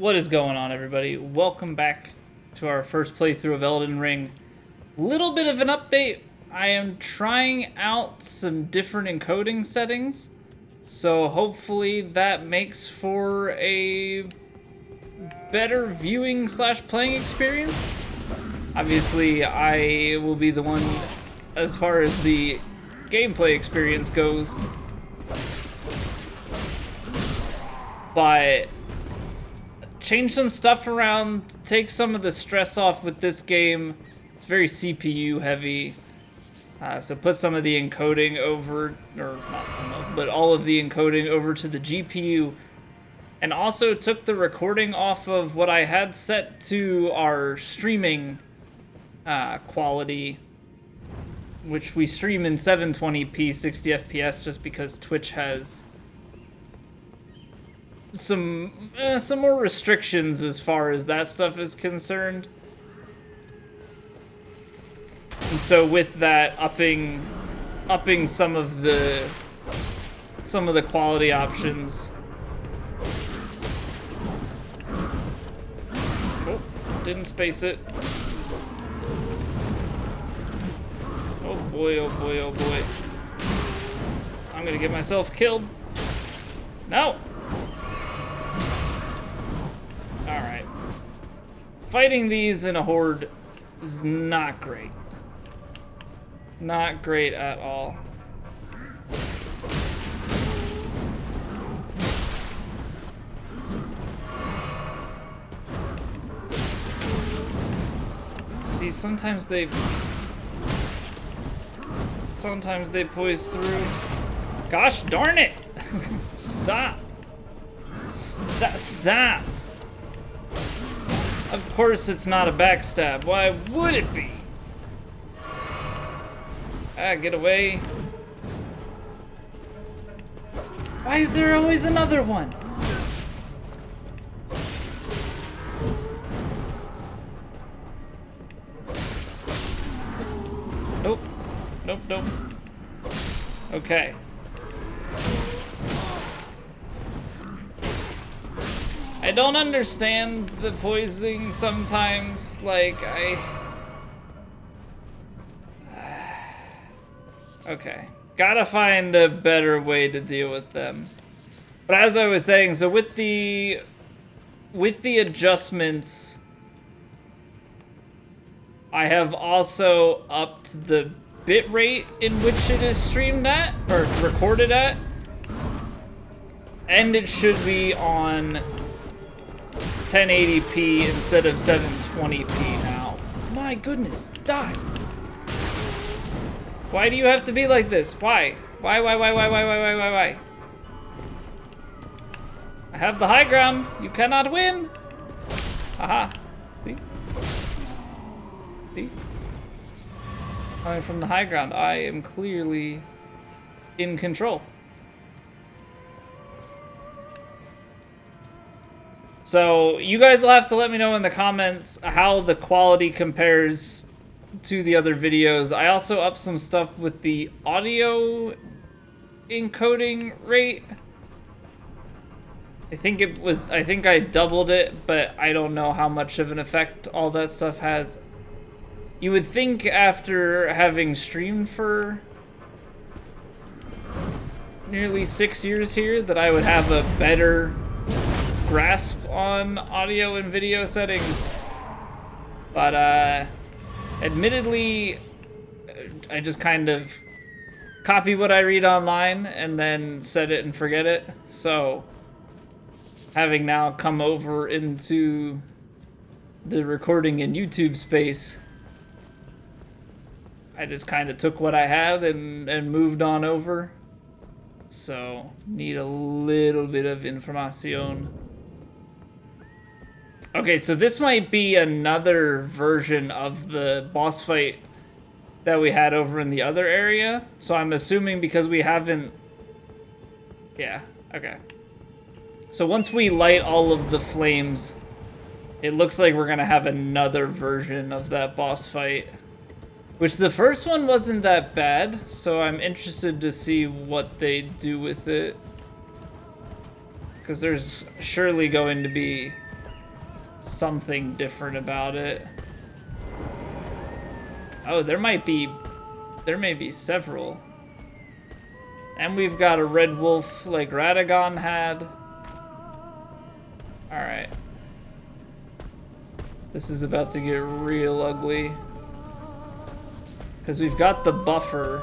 What is going on, everybody? Welcome back to our first playthrough of Elden Ring. Little bit of an update. I am trying out some different encoding settings, so hopefully that makes for a better viewing slash playing experience. Obviously, I will be the one as far as the gameplay experience goes, but change some stuff around, take some of the stress off with this game. It's very CPU heavy, so put some of the encoding over, or not some of, but all of the encoding over to the GPU, and also took the recording off of what I had set to our streaming quality, which we stream in 720p 60 FPS just because Twitch has some more restrictions as far as that stuff is concerned. And so with that, upping some of the quality options. Oh, didn't space it. Oh boy, oh boy, oh boy. I'm gonna get myself killed. No! Alright. Fighting these in a horde is not great. Not great at all. See, sometimes they poise through. Gosh darn it! Stop! Stop! Of course it's not a backstab. Why would it be? Ah, get away. Why is there always another one? Nope. Nope, nope. Okay. I don't understand the poisoning sometimes, like, okay. Gotta find a better way to deal with them. But as I was saying, so with the adjustments, I have also upped the bit rate in which it is streamed at, or recorded at. And it should be on 1080p instead of 720p now. My goodness, die. Why do you have to be like this? Why? Why? I have the high ground. You cannot win. Haha. See? See? Coming from the high ground, I am clearly in control. So you guys will have to let me know in the comments how the quality compares to the other videos. I also upped some stuff with the audio encoding rate. I think I doubled it, but I don't know how much of an effect all that stuff has. You would think after having streamed for nearly 6 years here that I would have a better grasp on audio and video settings, but admittedly I just kind of copy what I read online and then set it and forget it. So having now come over into the recording and YouTube space, I just kind of took what I had and moved on over. So need a little bit of information. Okay, so this might be another version of the boss fight that we had over in the other area. So I'm assuming because we haven't... Yeah, okay. So once we light all of the flames, it looks like we're gonna have another version of that boss fight. Which the first one wasn't that bad, so I'm interested to see what they do with it. Because there's surely going to be something different about it. Oh, there may be several. And we've got a red wolf like Radagon had. Alright. This is about to get real ugly. Because we've got the buffer.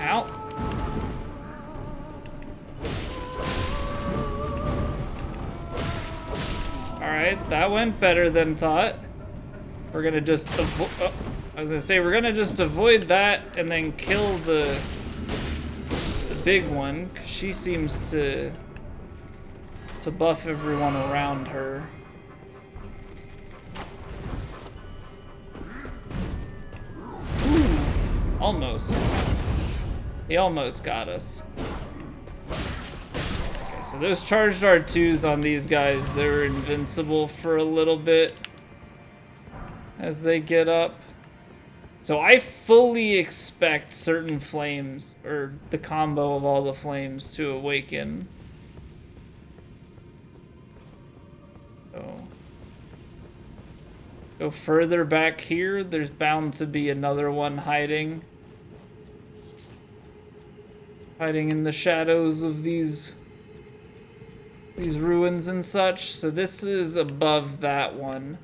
Ow. Alright, that went better than thought. We're gonna just I was gonna say, we're gonna just avoid that and then kill the big one, 'cause she seems to buff everyone around her. Ooh, almost. He almost got us. Okay, so those charged R2s on these guys, they're invincible for a little bit as they get up. So I fully expect certain flames, or the combo of all the flames, to awaken. So go further back here, there's bound to be another one hiding. Hiding in the shadows of these ruins and such. So this is above that one.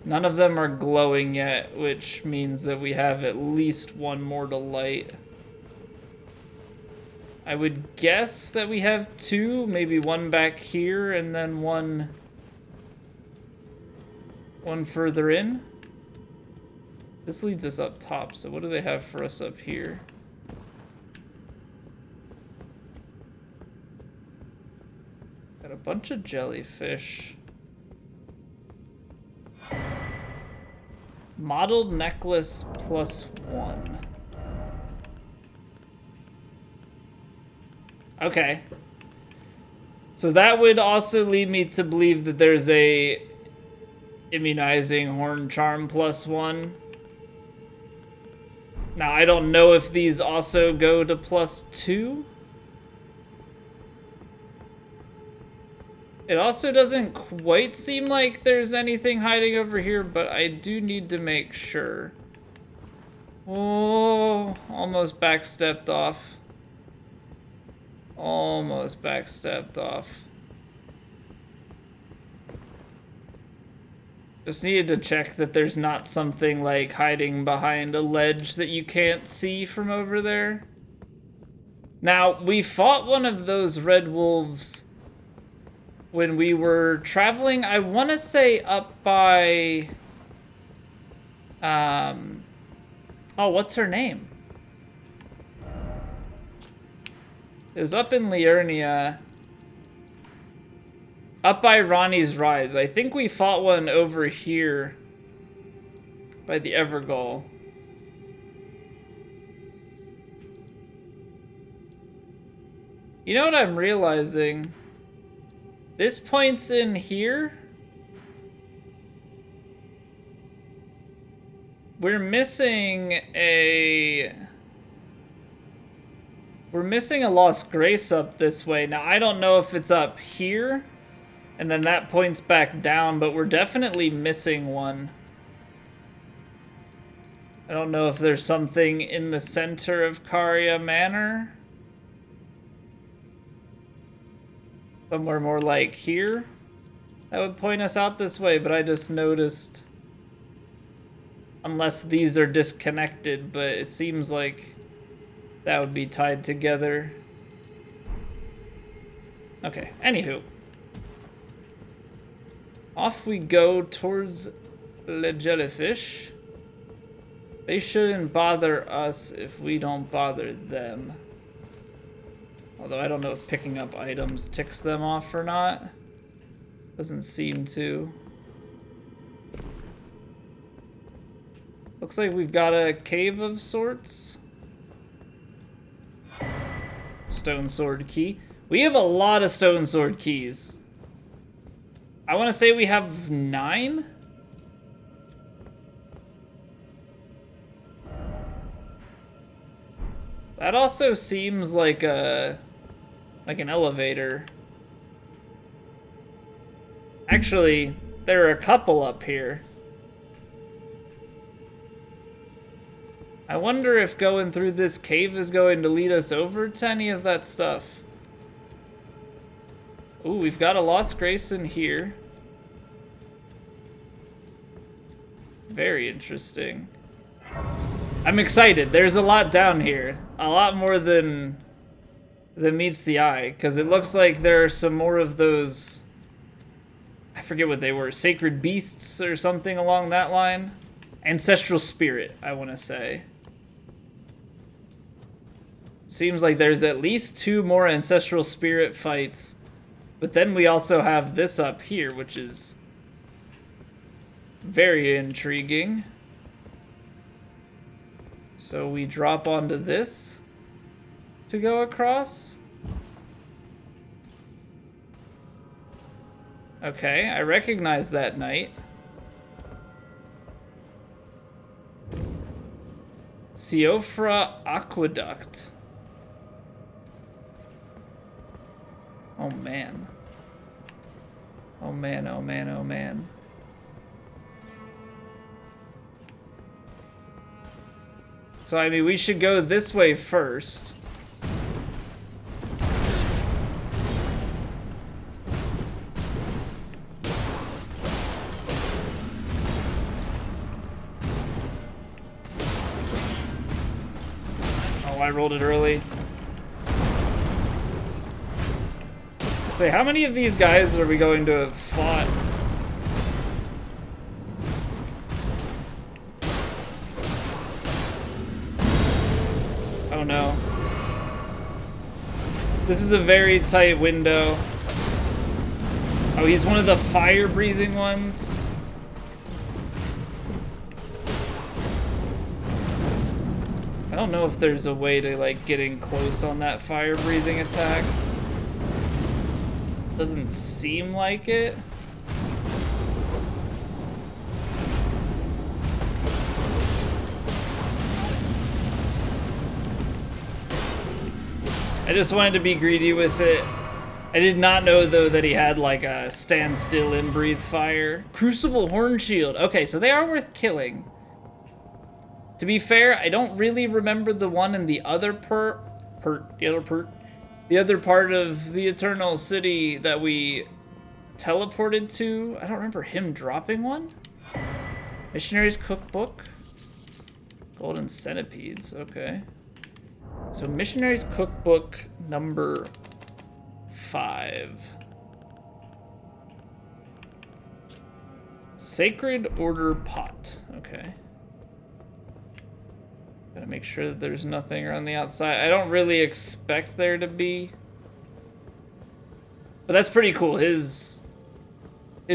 None of them are glowing yet, which means that we have at least one more to light. I would guess that we have two, maybe one back here and then one further in. This leads us up top, so what do they have for us up here? Got a bunch of jellyfish. Modeled necklace +1. Okay. So that would also lead me to believe that there's a immunizing horn charm +1. Now, I don't know if these also go to +2. It also doesn't quite seem like there's anything hiding over here, but I do need to make sure. Oh, almost backstepped off. Almost backstepped off. Just needed to check that there's not something like hiding behind a ledge that you can't see from over there. Now, we fought one of those red wolves when we were traveling, I want to say up by, oh, what's her name? It was up in Liurnia, up by Ronnie's Rise. I think we fought one over here by the Evergall. You know what I'm realizing? This point's in here. We're missing a Lost Grace up this way. Now, I don't know if it's up here, and then that points back down, but we're definitely missing one. I don't know if there's something in the center of Caria Manor. Somewhere more like here. That would point us out this way, but I just noticed. Unless these are disconnected, but it seems like that would be tied together. Okay, anywho. Off we go towards the jellyfish. They shouldn't bother us if we don't bother them. Although I don't know if picking up items ticks them off or not. Doesn't seem to. Looks like we've got a cave of sorts. Stone sword key. We have a lot of stone sword keys. I want to say we have 9. That also seems like an elevator. Actually, there are a couple up here. I wonder if going through this cave is going to lead us over to any of that stuff. Ooh, we've got a Lost Grace in here. Very interesting. I'm excited. There's a lot down here. A lot more than meets the eye. Because it looks like there are some more of those... I forget what they were. Sacred beasts or something along that line. Ancestral spirit, I want to say. Seems like there's at least 2 more ancestral spirit fights. But then we also have this up here, which is very intriguing. So we drop onto this to go across. Okay, I recognize that knight. Siofra Aqueduct. Oh man. Oh man, oh man, oh man. So I mean, we should go this way first. Oh, I rolled it early. Say, how many of these guys are we going to have fought? Oh no. This is a very tight window. Oh, he's one of the fire-breathing ones? I don't know if there's a way to, like, get in close on that fire-breathing attack. Doesn't seem like it. I just wanted to be greedy with it. I did not know, though, that he had, like, a stand still and breathe fire. Crucible Horn Shield. Okay, so they are worth killing. To be fair, I don't really remember the one in the other the other part of the Eternal City that we teleported to. I don't remember him dropping one. Missionary's Cookbook. Golden Centipedes, okay. So Missionary's Cookbook number 5. Sacred Order Pot, okay. Gotta make sure that there's nothing around the outside. I don't really expect there to be. But that's pretty cool. His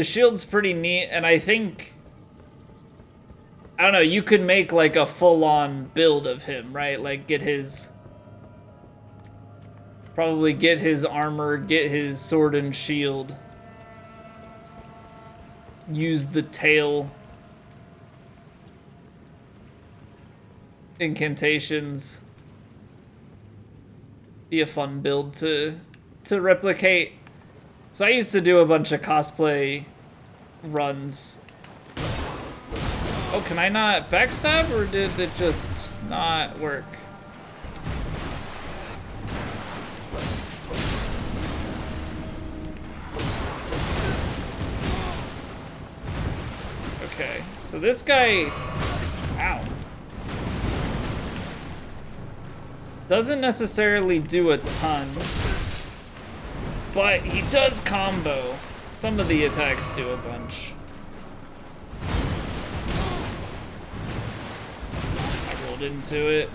shield's pretty neat, and I think... I don't know, you could make like a full-on build of him, right? Like get his... Probably get his armor, get his sword and shield. Use the tail incantations. Be a fun build to replicate. So I used to do a bunch of cosplay runs. Oh, can I not backstab, or did it just not work? Okay, so this guy, ow, doesn't necessarily do a ton, but he does combo. Some of the attacks do a bunch. I rolled into it.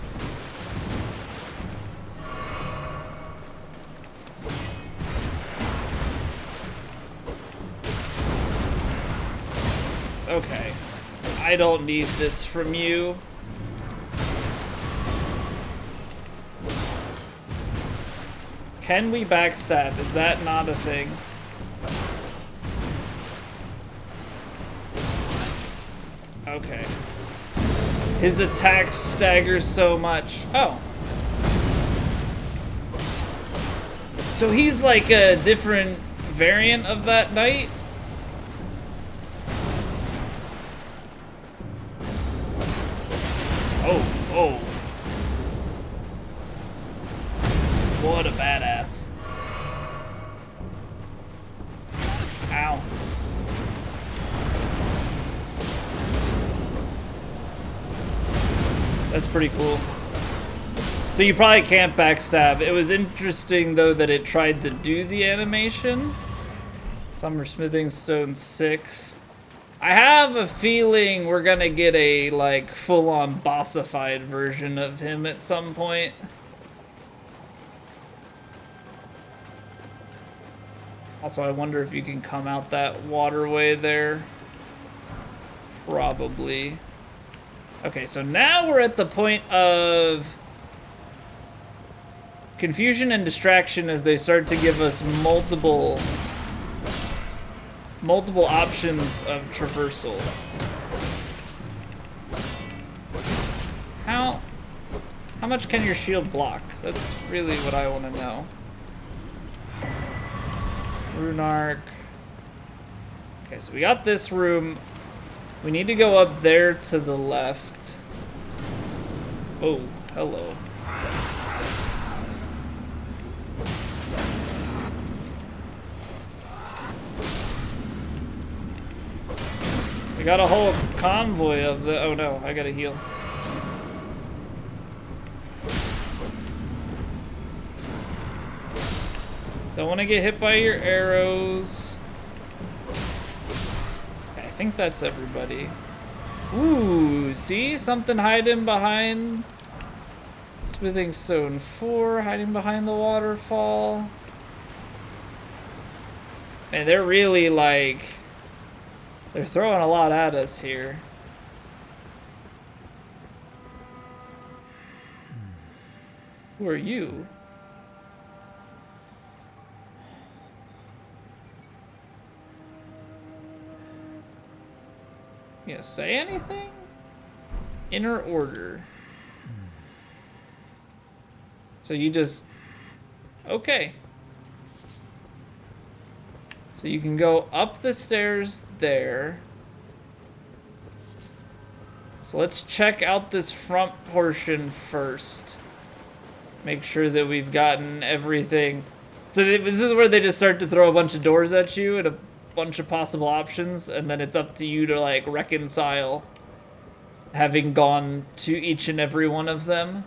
Okay, I don't need this from you. Can we backstab? Is that not a thing? Okay. His attacks stagger so much. Oh. So he's like a different variant of that knight? Oh. What a badass. Ow. That's pretty cool. So you probably can't backstab. It was interesting though that it tried to do the animation. Summer Smithing Stone 6. I have a feeling we're gonna get a like full-on bossified version of him at some point. Also, I wonder if you can come out that waterway there. Probably. Okay, so now we're at the point of confusion and distraction as they start to give us multiple options of traversal. How much can your shield block? That's really what I want to know. Rune Arc. Okay, so we got this room. We need to go up there to the left. Oh, hello. We got a whole convoy of the... Oh no, I gotta heal. Don't want to get hit by your arrows. Okay, I think that's everybody. Ooh, see? Something hiding behind... Smithing Stone 4, hiding behind the waterfall. Man, they're really like... They're throwing a lot at us here. Who are you? You gonna say anything? Inner Order. So you just... Okay. So you can go up the stairs there. So let's check out this front portion first. Make sure that we've gotten everything. So this is where they just start to throw a bunch of doors at you and a bunch of possible options, and then it's up to you to like reconcile having gone to each and every one of them.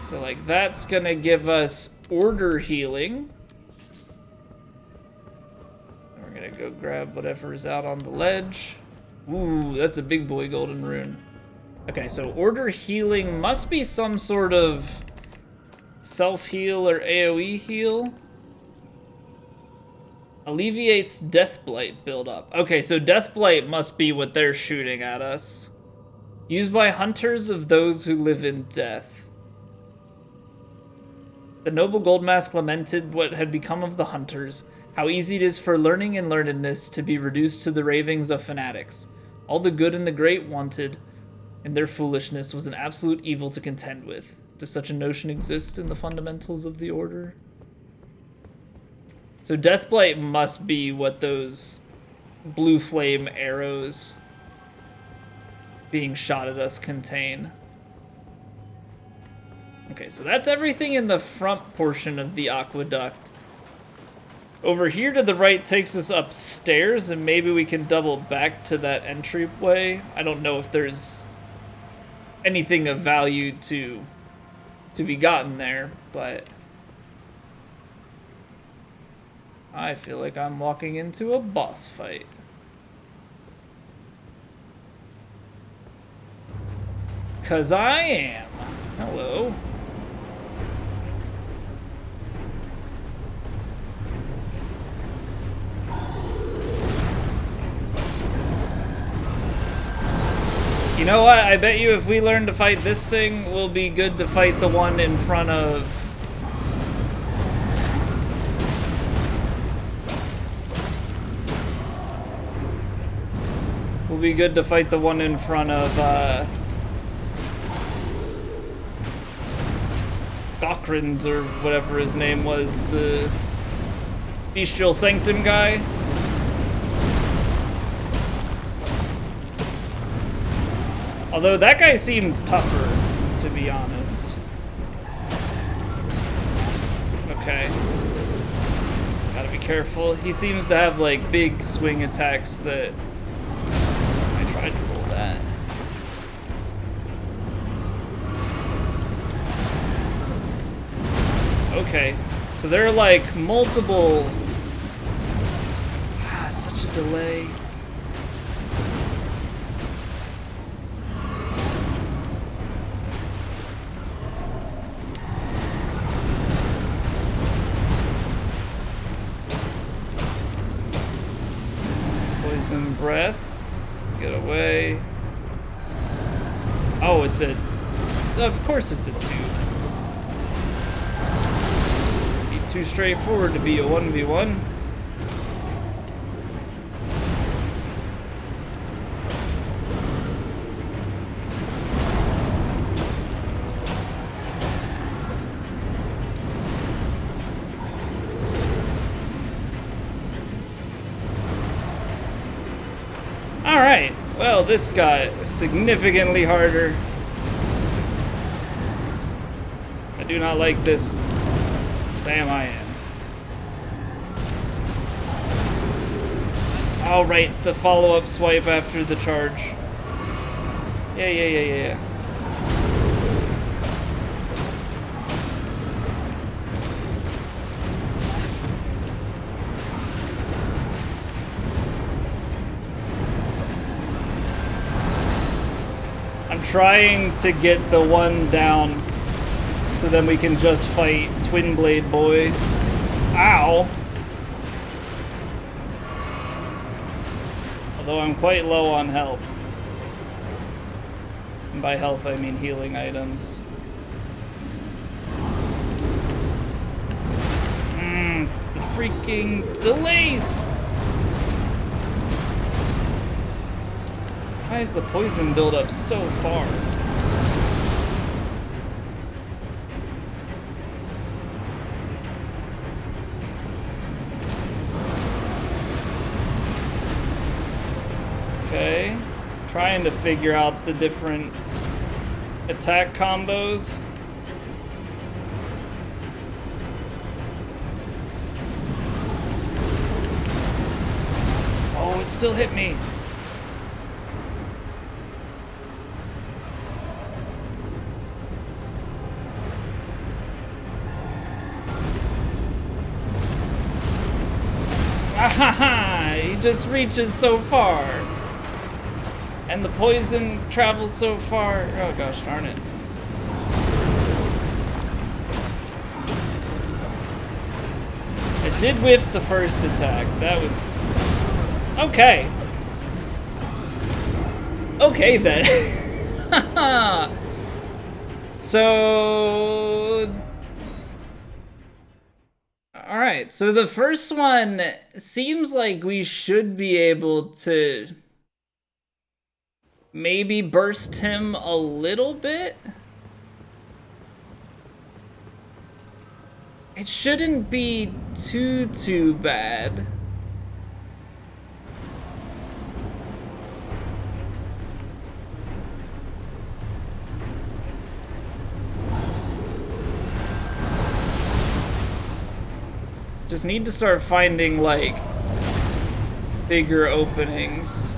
So like that's gonna give us order healing. We're gonna go grab whatever's out on the ledge. Ooh, that's a big boy golden rune. Okay, so order healing must be some sort of self-heal or AoE heal. Alleviates Deathblight buildup. Okay, so Deathblight must be what they're shooting at us. Used by hunters of those who live in death. The noble Goldmask lamented what had become of the hunters, how easy it is for learning and learnedness to be reduced to the ravings of fanatics. All the good and the great wanted, and their foolishness was an absolute evil to contend with. Does such a notion exist in the fundamentals of the order? So Deathblight must be what those blue flame arrows being shot at us contain. Okay, so that's everything in the front portion of the aqueduct. Over here to the right takes us upstairs, and maybe we can double back to that entryway. I don't know if there's anything of value to be gotten there, but I feel like I'm walking into a boss fight. 'Cause I am. Hello. You know what? I bet you if we learn to fight this thing, we'll be good to fight the one in front of... It'll be good to fight the one in front of Doctrines or whatever his name was, the Bestial Sanctum guy. Although that guy seemed tougher, to be honest. Okay. Gotta be careful. He seems to have like big swing attacks that I tried to roll that. Okay, so there are like multiple. Such a delay. Poison breath. Get away. Oh, it's a. Of course, it's a 2. Too straightforward to be a 1v1. Alright, well, this got significantly harder. I do not like this. Sam, I am. All right, the follow-up swipe after the charge. Yeah. I'm trying to get the one down so then we can just fight Twin Blade Boy. Ow! Although I'm quite low on health. And by health I mean healing items. It's the freaking delays! Why is the poison buildup so far? Okay, trying to figure out the different attack combos. Oh, it still hit me. Ahaha! He just reaches so far. And the poison travels so far. Oh gosh, darn it. I did whiff the first attack. That was... Okay. Okay then. So... Alright, so the first one seems like we should be able to maybe burst him a little bit. It shouldn't be too bad. Just need to start finding, like, bigger openings.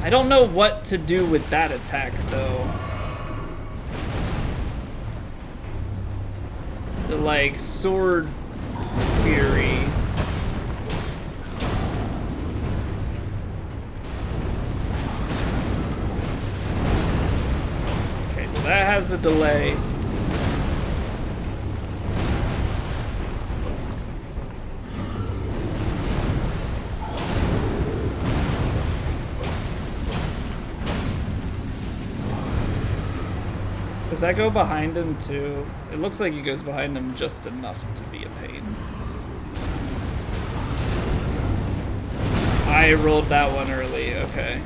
I don't know what to do with that attack, though. The, like, sword fury. Okay, so that has a delay. Does that go behind him too? It looks like he goes behind him just enough to be a pain. I rolled that one early, okay.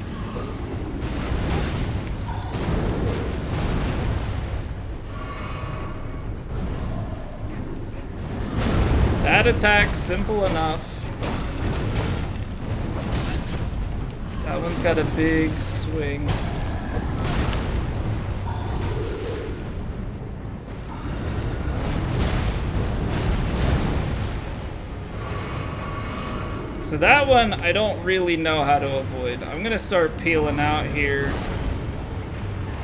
That attack, simple enough. That one's got a big swing. So that one, I don't really know how to avoid. I'm gonna start peeling out here.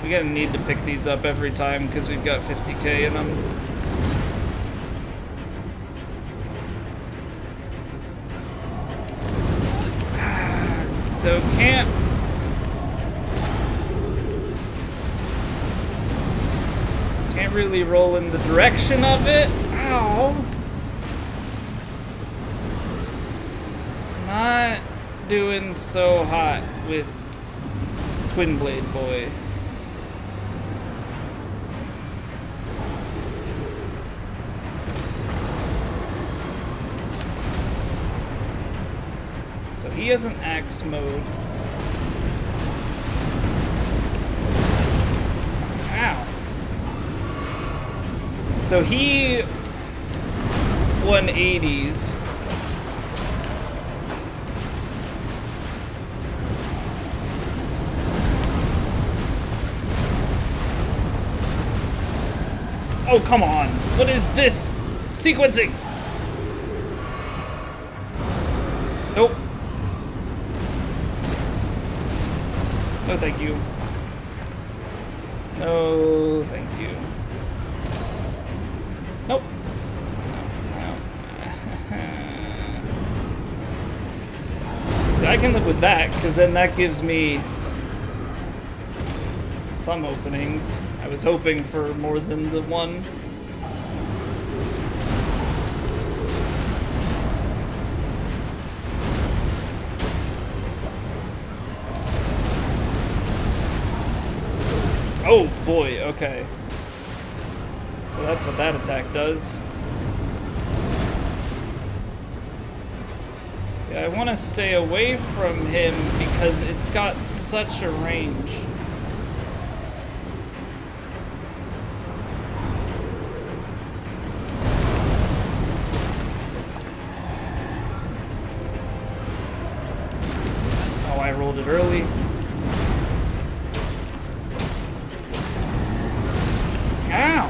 We're gonna need to pick these up every time because we've got 50k in them. So can't really roll in the direction of it. Ow. Not doing so hot with Twin Blade Boy. So he has an axe mode. Ow. So he 180s. Oh, come on. What is this sequencing? Nope. No, thank you. No, thank you. Nope. No. See, I can live with that, because then that gives me some openings. I was hoping for more than the one. Oh boy, okay. Well, that's what that attack does. See, I want to stay away from him because it's got such a range. Oh, I rolled it early. Ow!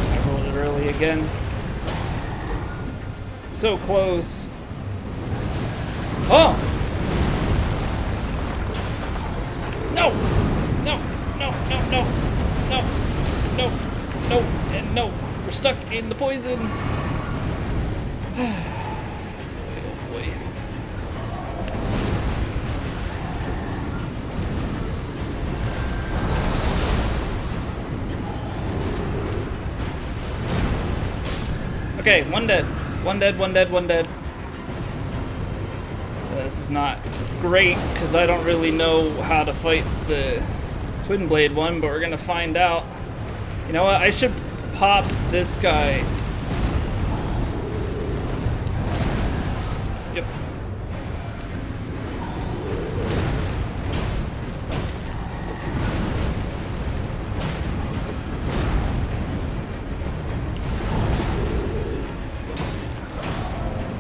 I rolled it early again. So close. Oh! No! No! No! No! No! No! No! No! And no! We're stuck in the poison! Oh boy. Okay, one dead. One dead, one dead, one dead. This is not great because I don't really know how to fight the Twin Blade one, but we're gonna find out. You know what? I should pop this guy. Yep.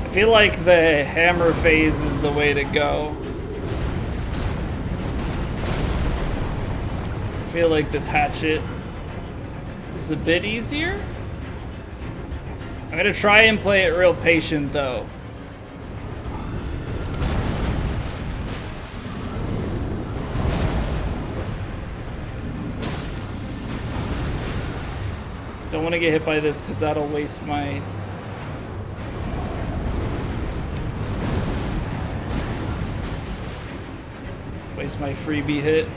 I feel like the hammer phase is the way to go. I feel like this hatchet is a bit easier. I'm gonna try and play it real patient though. Don't want to get hit by this because that'll waste my... freebie hit.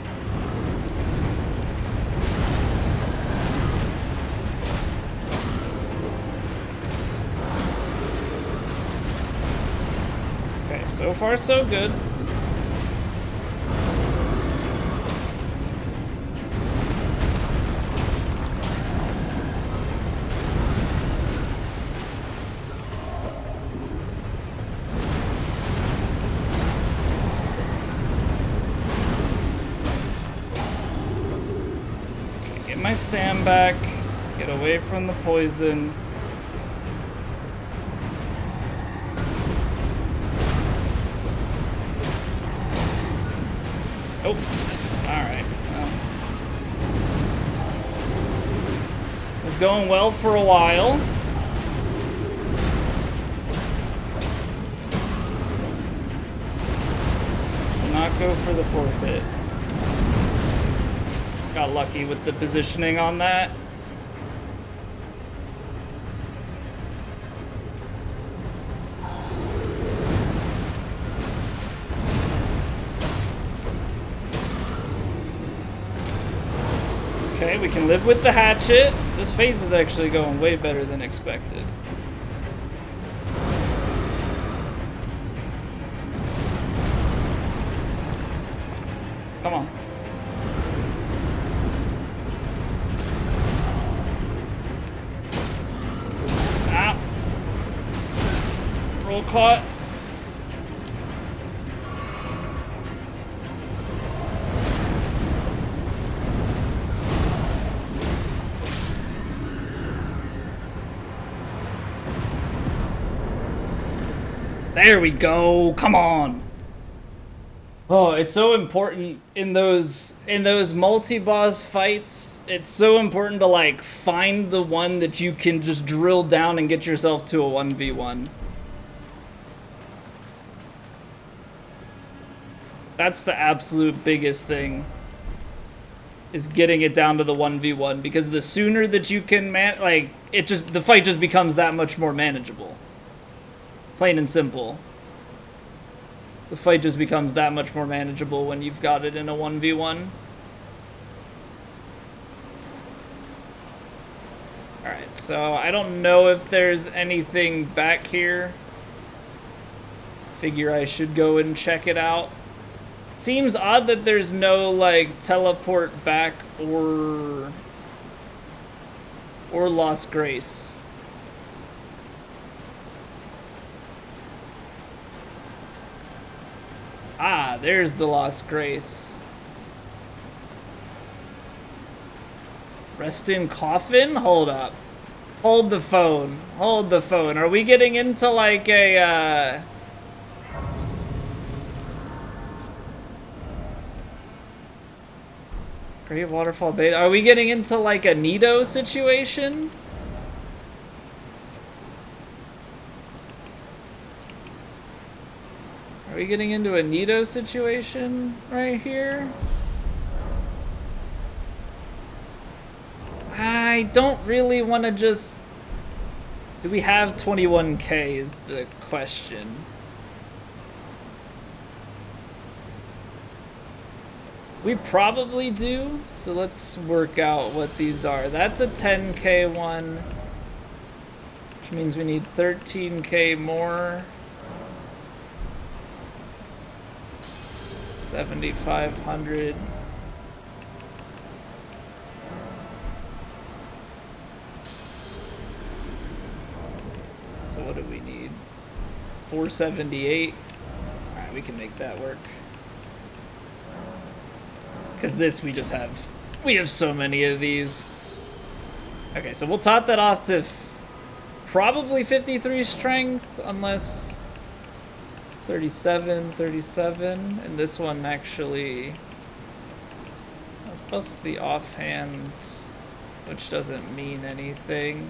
So far, so good. Get my stam back. Get away from the poison. Oh, alright. Well, it was going well for a while. Should not go for the forfeit. Got lucky with the positioning on that. Okay, we can live with the hatchet. This phase is actually going way better than expected. Come on. Ah. Roll caught. There we go. Come on. Oh, it's so important in those multi-boss fights. It's so important to like find the one that you can just drill down and get yourself to a 1v1. That's the absolute biggest thing. Is getting it down to the 1v1, because the sooner that you can the fight just becomes that much more manageable. Plain and simple. The fight just becomes that much more manageable when you've got it in a 1v1. Alright, so I don't know if there's anything back here. Figure I should go and check it out. Seems odd that there's no, like, teleport back or Lost Grace. Ah, there's the Lost Grace. Rest in coffin? Hold up. Hold the phone. Hold the phone. Are we getting into like a, Great Waterfall Bay? Are we getting into like a Nido situation? Are we getting into a Nido situation right here? I don't really want to just... Do we have 21k is the question. We probably do, so let's work out what these are. That's a 10k one, which means we need 13k more. 7,500. So what do we need? 478. All right, we can make that work. Because this we have so many of these. Okay, so we'll top that off to probably 53 strength, unless 37, and this one actually buffs the offhand, which doesn't mean anything.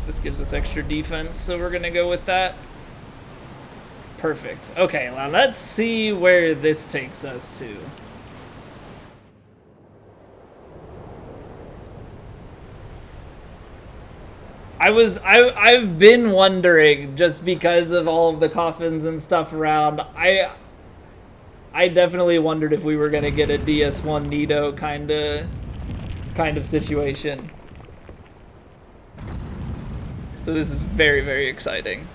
This gives us extra defense, so we're gonna go with that. Perfect. Okay, well, let's see where this takes us to. I've been wondering, just because of all of the coffins and stuff around, I definitely wondered if we were gonna get a DS1 Nido kind of situation. So this is very, very exciting.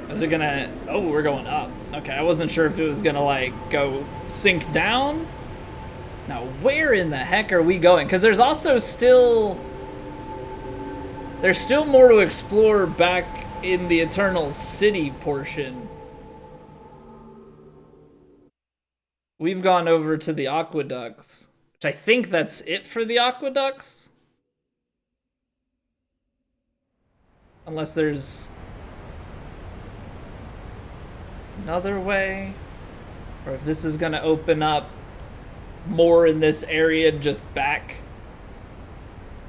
Is it gonna... Oh, we're going up. Okay, I wasn't sure if it was gonna, like, go sink down. Now, where in the heck are we going? Because there's also still... There's still more to explore back in the Eternal City portion. We've gone over to the aqueducts, which I think that's it for the aqueducts. Unless there's another way, or if this is gonna open up more in this area just back.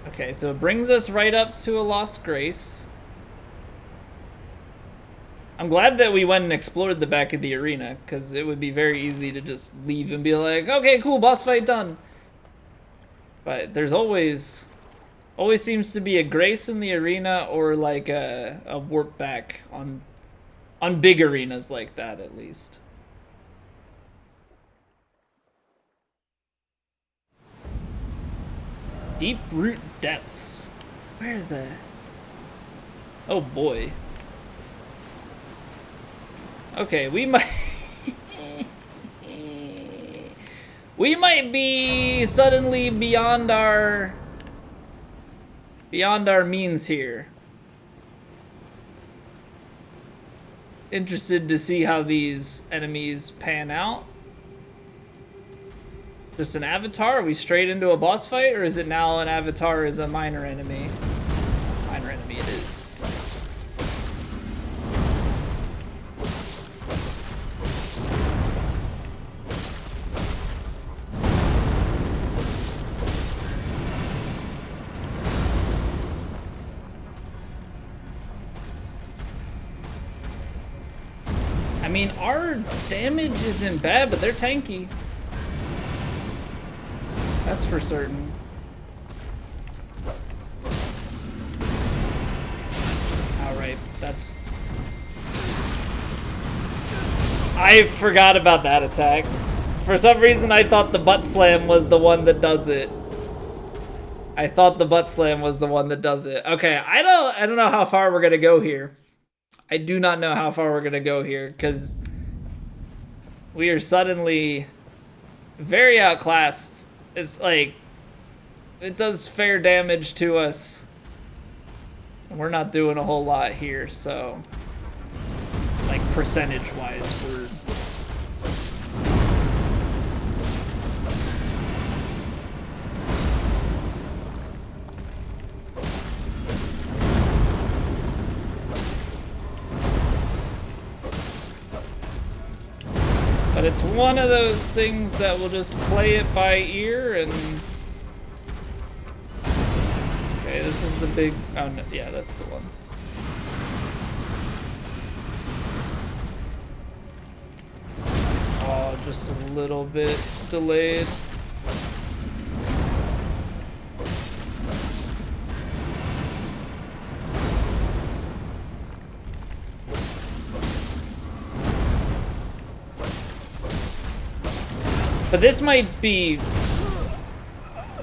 Okay, so it brings us right up to a Lost Grace. I'm glad that we went and explored the back of the arena, because it would be very easy to just leave and be like, okay, cool, boss fight done. But there's always seems to be a grace in the arena, or like a warp back on big arenas like that, at least. Deep root depths. Where the... Oh boy. Okay, we might... we might be suddenly beyond our means here. Interested to see how these enemies pan out. Just an avatar? Are we straight into a boss fight, or is it now an avatar as a minor enemy? Minor enemy it is. I mean, our damage isn't bad, but they're tanky. That's for certain. Alright, that's... I forgot about that attack. For some reason, I thought the butt slam was the one that does it. I thought the butt slam was the one that does it. Okay, I don't know how far we're gonna go here. I do not know how far we're gonna go here, because we are suddenly very outclassed. It's like, it does fair damage to us. We're not doing a whole lot here, so, like, percentage-wise, we're... But it's one of those things that will just play it by ear and... Okay, this is the big... Oh, no, yeah, that's the one. Oh, just a little bit delayed. But this might be...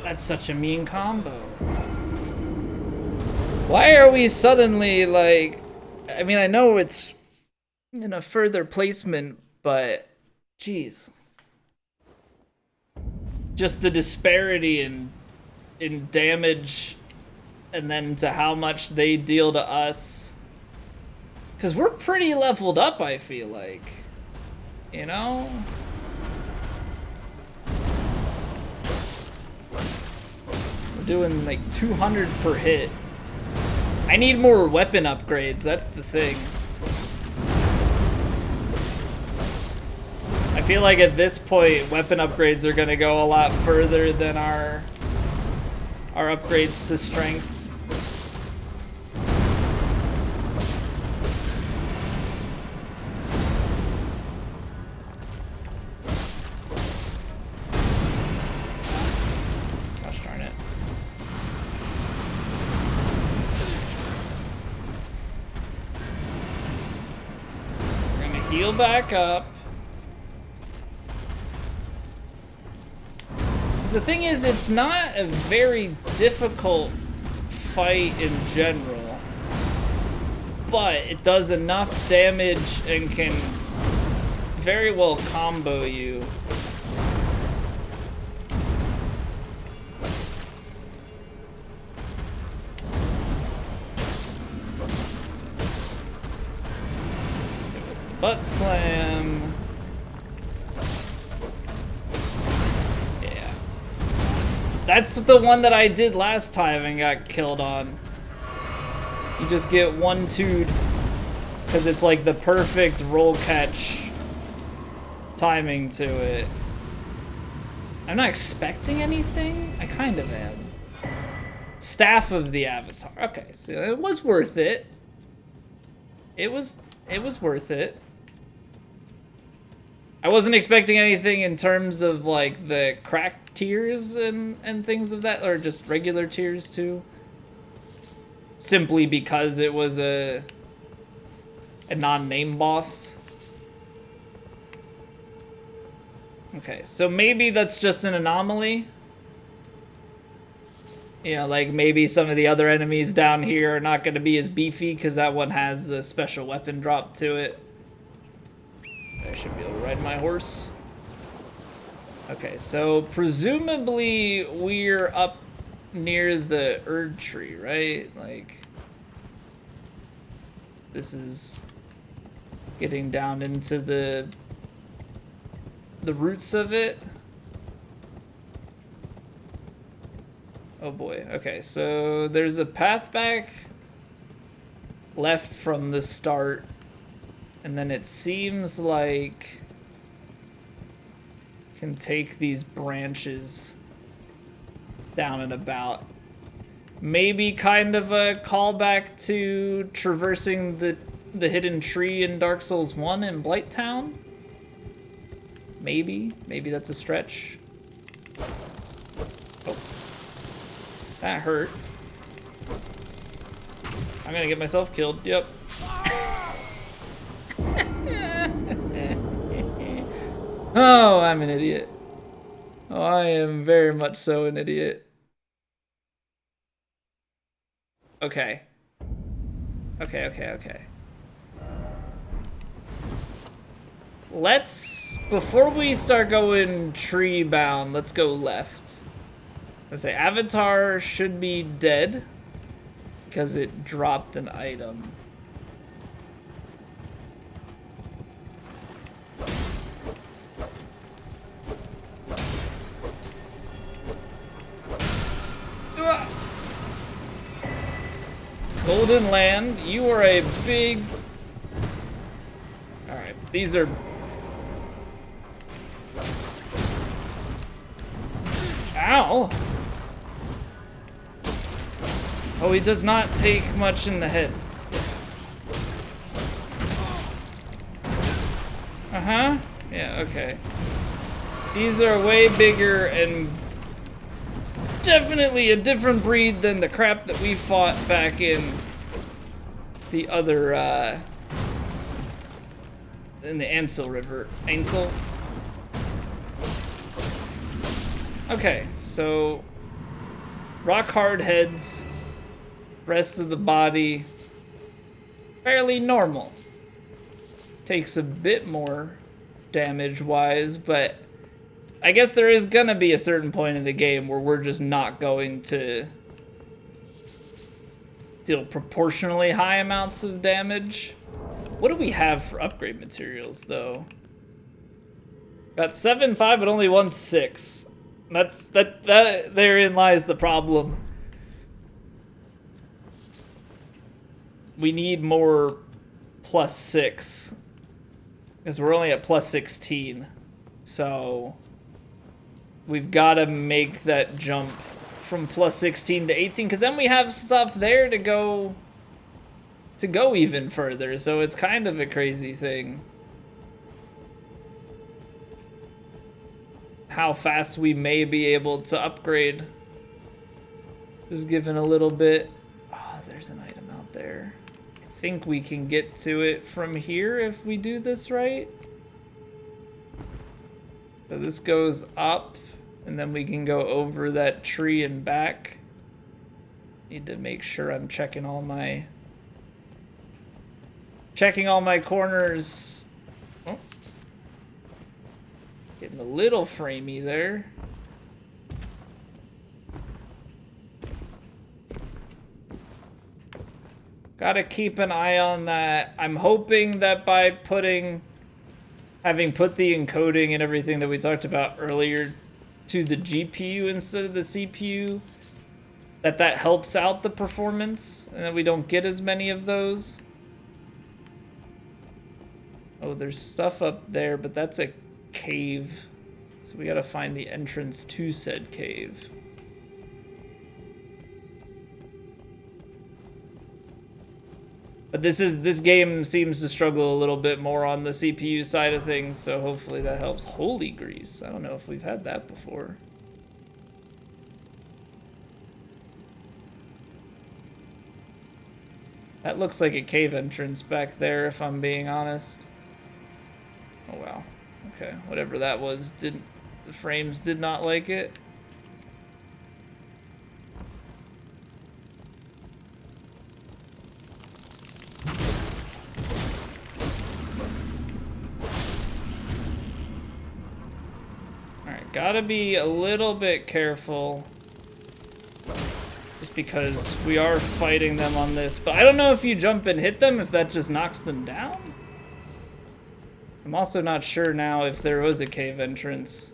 That's such a mean combo. Why are we suddenly, like... I mean, I know it's in a further placement, but... Jeez. Just the disparity in damage, and then to how much they deal to us. Because we're pretty leveled up, I feel like. You know? Doing like 200 per hit. I need more weapon upgrades, that's the thing. I feel like at this point, weapon upgrades are gonna go a lot further than our upgrades to strength. Heal back up. The thing is, it's not a very difficult fight in general. but it does enough damage and can very well combo you. It was the butt slam. Yeah. That's the one that I did last time and got killed on. You just get 1-2'd because it's like the perfect roll catch timing to it. I'm not expecting anything. I kind of am. Staff of the Avatar. Okay, so it was worth it. It was worth it. I wasn't expecting anything in terms of like the cracked tiers and things of that, or just regular tiers too. Simply because it was a non-name boss. Okay, so maybe that's just an anomaly. You know, like maybe some of the other enemies down here are not going to be as beefy because that one has a special weapon drop to it. I should be able to ride my horse. Okay, so presumably we're up near the Erd tree, right? Like, this is getting down into the roots of it. Oh boy. Okay, so there's a path back left from the start, and then it seems like can take these branches down and about. Maybe kind of a callback to traversing the hidden tree in Dark Souls 1 in Blighttown. Maybe that's a stretch. Oh, that hurt. I'm gonna get myself killed. Yep. Oh, I'm an idiot. Oh, I am very much so an idiot. Okay. Okay. Let's, before we start going tree bound, let's go left. Let's say Avatar should be dead because it dropped an item. Golden Land, you are a big... Alright, these are... Ow! Oh, he does not take much in the head. Uh-huh. Yeah, okay. These are way bigger and definitely a different breed than the crap that we fought back in the other, in the Ansel River. Ansel? Okay, so rock hard heads, rest of the body, fairly normal. Takes a bit more damage-wise, but I guess there is gonna be a certain point in the game where we're just not going to deal proportionally high amounts of damage. What do we have for upgrade materials, though? Got 7.5, but only 1.6. That therein lies the problem. We need more +6 because we're only at +16. So we've got to make that jump from +16 to 18, because then we have stuff there to go even further. So it's kind of a crazy thing how fast we may be able to upgrade. Just given a little bit. Oh, there's an item out there. I think we can get to it from here if we do this right. So this goes up, and then we can go over that tree and back. Need to make sure I'm checking all my checking all my corners. Oh. Getting a little framey there. Gotta keep an eye on that. I'm hoping that by having put the encoding and everything that we talked about earlier to the GPU instead of the CPU, that helps out the performance and that we don't get as many of those. Oh, there's stuff up there, but that's a cave. So we gotta find the entrance to said cave. But this game seems to struggle a little bit more on the CPU side of things, so hopefully that helps. Holy grease. I don't know if we've had that before. That looks like a cave entrance back there, if I'm being honest. Oh, wow. Okay, whatever that was, the frames did not like it. Gotta be a little bit careful. Just because we are fighting them on this. But I don't know if you jump and hit them, if that just knocks them down. I'm also not sure now if there was a cave entrance.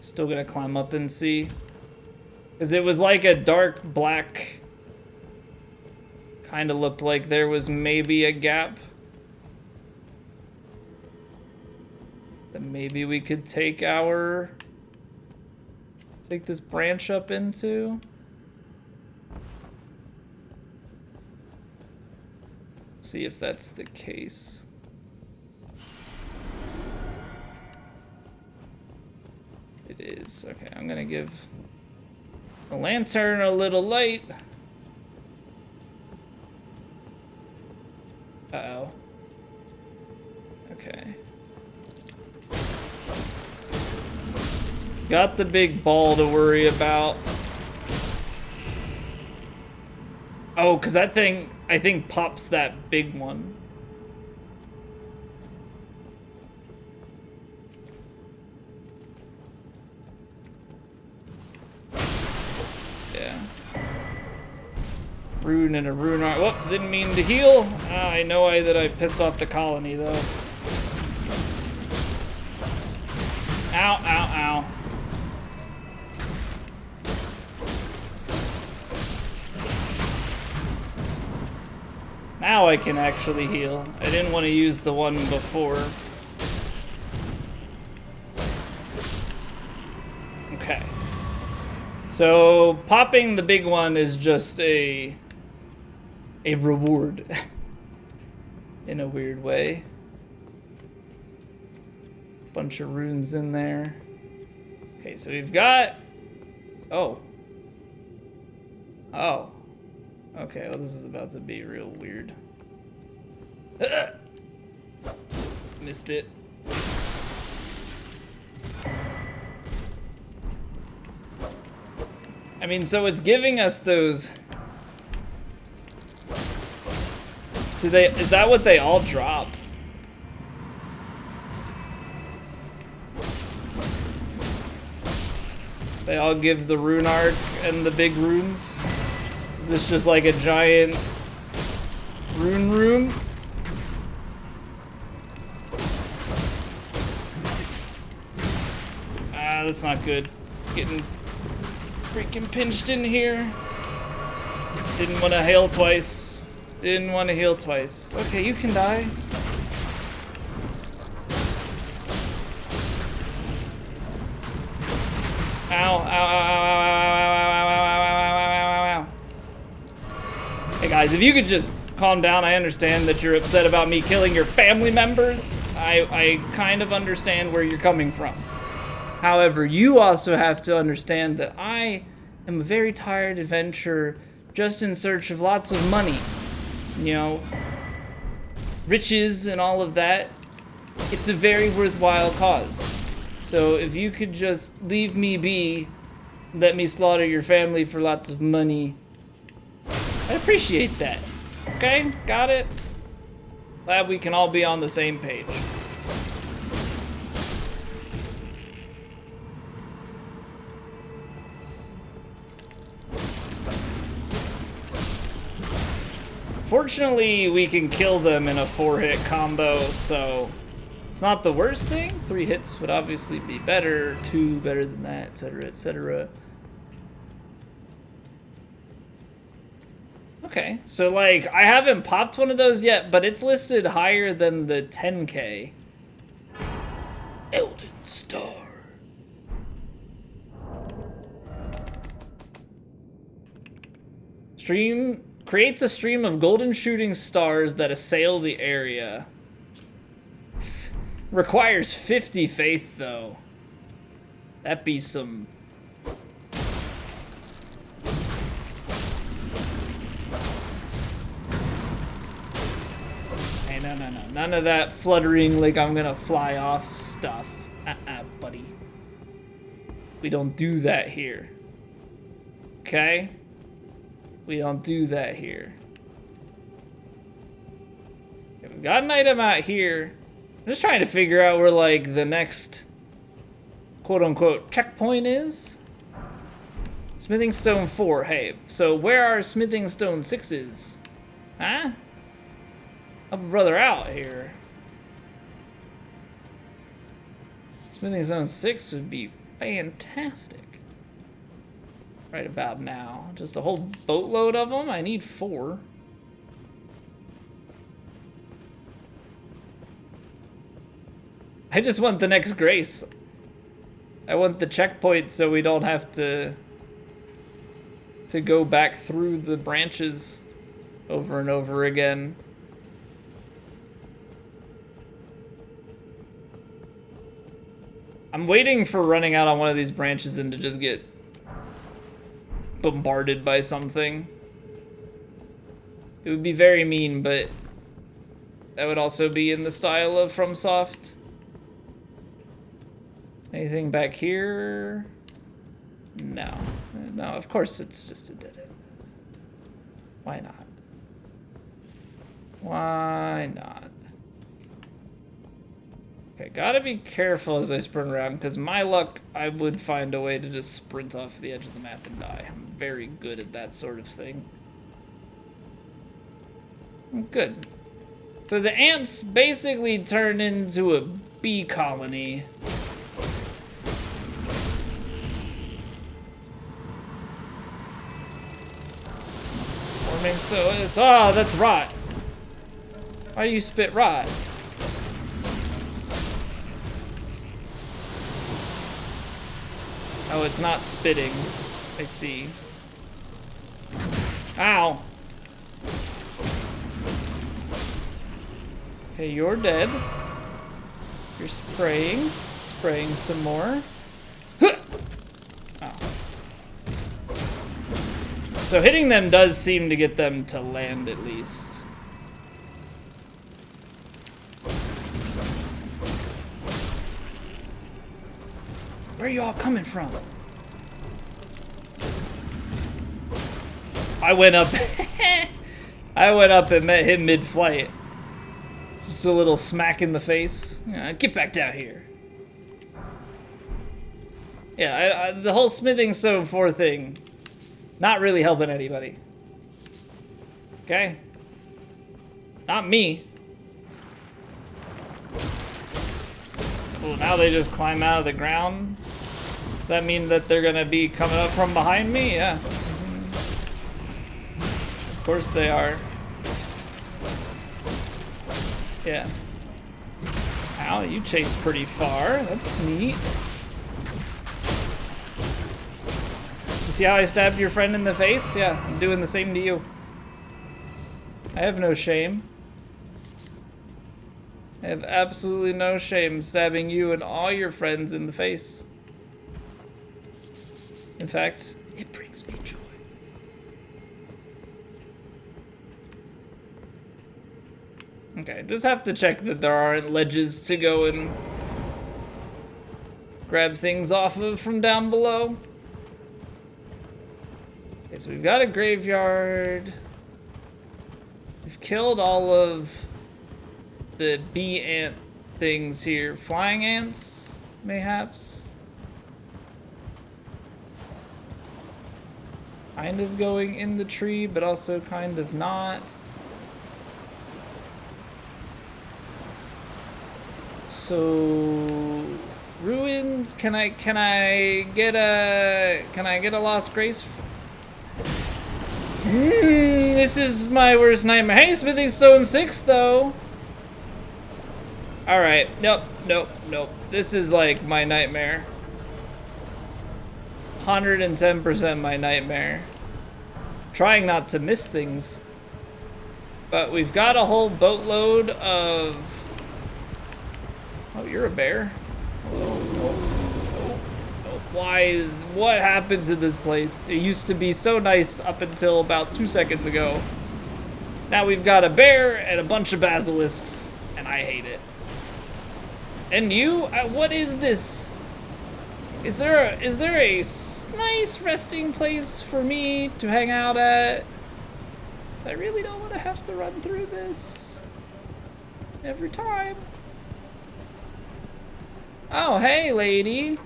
Still gonna climb up and see. Because it was like a dark black. Kind of looked like there was maybe a gap. That maybe we could take this branch up into. See if that's the case. It is. Okay, I'm gonna give the lantern a little light. Uh-oh. Okay. Got the big ball to worry about. Oh, because that thing, I think, pops that big one. Yeah. Rune and a rune art. Whoop, didn't mean to heal. I know that I pissed off the colony, though. Ow, ow, ow. Now I can actually heal. I didn't want to use the one before. Okay. So popping the big one is just a reward in a weird way. Bunch of runes in there. Okay, so we've got... Oh. Oh. Okay, well this is about to be real weird. Missed it. I mean, so it's giving us those... Is that what they all drop? They all give the rune arc and the big runes? Is this just like a giant rune room? Ah, that's not good. Getting freaking pinched in here. Didn't want to heal twice. Didn't want to heal twice. Okay, you can die. Ow, ow, ow, ow, ow, ow, ow, ow, ow, ow, ow, ow. Hey guys, if you could just calm down. I understand that you're upset about me killing your family members. I kind of understand where you're coming from. However, you also have to understand that I am a very tired adventurer just in search of lots of money. You know, riches and all of that. It's a very worthwhile cause. So if you could just leave me be, let me slaughter your family for lots of money, I'd appreciate that. Okay, got it. Glad we can all be on the same page. Fortunately, we can kill them in a 4-hit combo, so it's not the worst thing. 3 hits would obviously be better, 2 better than that, etc., etc. Okay, so like, I haven't popped one of those yet, but it's listed higher than the 10K. Elden Star. Stream creates a stream of golden shooting stars that assail the area. Requires 50 faith, though. That'd be some... Hey, no. None of that fluttering like I'm gonna fly off stuff. Buddy. We don't do that here. Okay? We don't do that here. Okay, we've got an item out here. I'm just trying to figure out where, like, the next quote-unquote checkpoint is. Smithing Stone 4. Hey, so where are Smithing Stone 6s? Huh? Help a brother out here. Smithing Stone 6 would be fantastic. Right about now. Just a whole boatload of them? I need 4. I just want the next grace. I want the checkpoint so we don't have to go back through the branches over and over again. I'm waiting for running out on one of these branches and to just get bombarded by something. It would be very mean, but that would also be in the style of FromSoft. Anything back here? No. No, of course it's just a dead end. Why not? Why not? Okay, gotta be careful as I sprint around, because my luck, I would find a way to just sprint off the edge of the map and die. I'm very good at that sort of thing. Good. So the ants basically turn into a bee colony. So it's, oh, that's rot. Why do you spit rot? Oh, it's not spitting. I see. Ow. Okay, you're dead. You're spraying. Spraying some more. So hitting them does seem to get them to land at least. Where are you all coming from? I went up. I went up and met him mid-flight. Just a little smack in the face. Get back down here. Yeah, the whole Smithing Stone 4 thing. Not really helping anybody. Okay? Not me. Cool, now they just climb out of the ground. Does that mean that they're gonna be coming up from behind me? Yeah. Of course they are. Yeah. Ow, you chase pretty far. That's neat. See how I stabbed your friend in the face? Yeah, I'm doing the same to you. I have no shame. I have absolutely no shame stabbing you and all your friends in the face. In fact, it brings me joy. Okay, just have to check that there aren't ledges to go and grab things off of from down below. Okay, so we've got a graveyard. killed all of the bee ant things here. Flying ants, mayhaps. Kind of going in the tree, but also kind of not. So ruins. Can I get a lost grace? This is my worst nightmare. Hey, Smithing Stone 6 though. All right. Nope. This is like my nightmare. 110% my nightmare. Trying not to miss things. But we've got a whole boatload of... Oh, you're a bear? What happened to this place? It used to be so nice up until about 2 seconds ago. Now we've got a bear and a bunch of basilisks, and I hate it. And you? What is this? Is there a nice resting place for me to hang out at? I really don't want to have to run through this every time. Oh, hey, lady.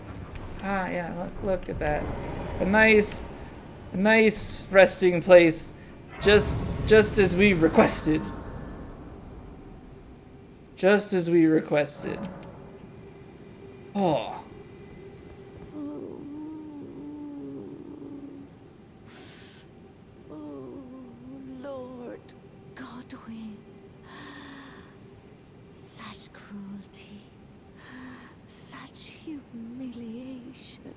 Ah, yeah, look at that. A nice resting place, just as we requested. Just as we requested. Oh. Lord Godwin, such cruelty, such humiliation.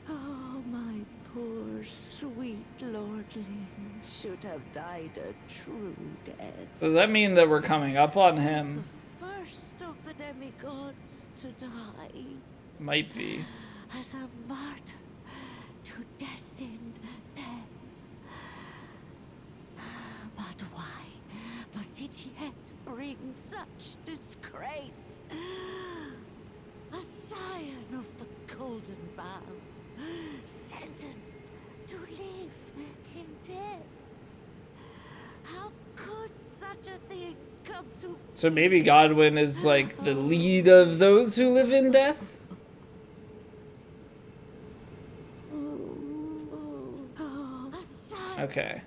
Oh, my poor sweet lordling should have died a true death. Does that mean that we're coming up on him? The first of the demigods to die. Might be. As a martyr to destined death. But why must it yet bring such disgrace? A scion of the Golden Bough, sentenced to live in death. How could such a thing come to... So maybe Godwin is like the lead of those who live in death? Okay.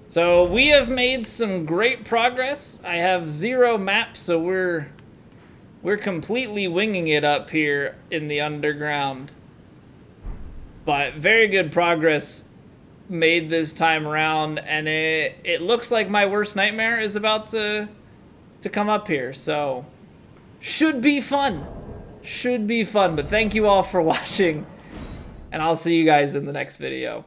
So we have made some great progress. I have 0 maps, so we're completely winging it up here in the underground. But very good progress made this time around, and it looks like my worst nightmare is about to come up here. So should be fun. Should be fun. But thank you all for watching, and I'll see you guys in the next video.